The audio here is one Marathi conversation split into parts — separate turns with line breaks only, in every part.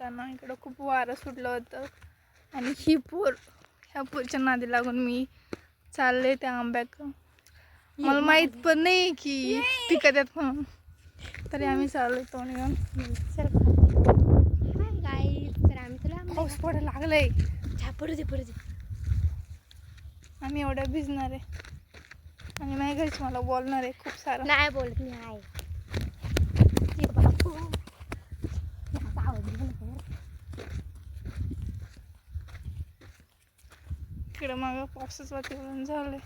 असताना इकडं खूप वारं सुटलं होतं आणि ही पोर ह्या पोरच्या नादी लागून मी चालले त्या आंब्याक. मला माहीत पण नाही की पिकत आहेत म्हणून, तरी आम्ही चाललो तोंड घेऊन. पाऊस पडायला लागलाय. आम्ही एवढ्या भिजणार आहे आणि माझ्या घरची मला बोलणार आहे खूप सारं.
नाही बोलत मी आहे.
इकडं मागं पावसाचं वातावरण झालंय.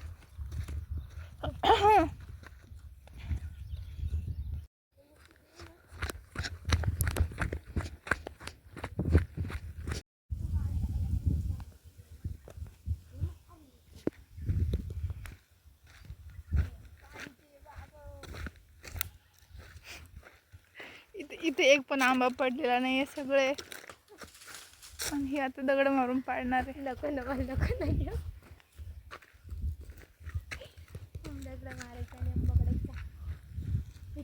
इथे एक पण आंबा पडलेला नाहीये, सगळे. आणि हे आता दगड मारून पाडणार आहे.
नको नको नको नाही दगड मारायचा आणि आंबा पडायचा.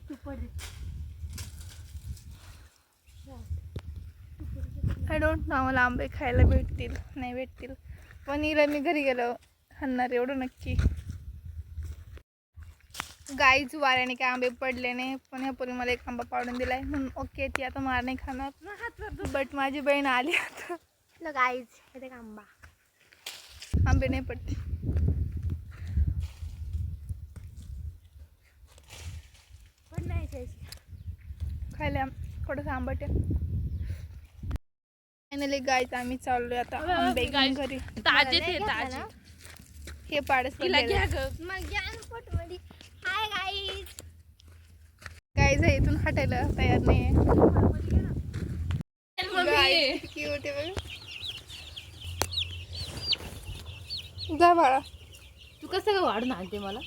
तू पड.
आय डोंट नो मला आंबे खायला भेटतील नाही भेटतील, पण हिला मी घरी गेलो खाणार एवढं नक्की. गाईच वाऱ्याने काय आंबे पडले नाही, पण ह्या पोरी मला एक आंबा पाडून दिलाय म्हणून ओके, ती आता मार नाही खाणार. बट माझी बहीण आली आता.
गाईज हे आंबा
आंबे नाही पडते.
पण नाही
खायला थोडंसं आंबट आहे. फायनली गाईज आम्ही चाललोय आता आंबे घेऊन घरी. हे पाडच पडलेलं आहे.
Hi guys.
गाईज इथून हटायला तयार नाहीये. क्यूट आहे बघ. जा बाळा.
तू कसं काय वाढून आणते मला?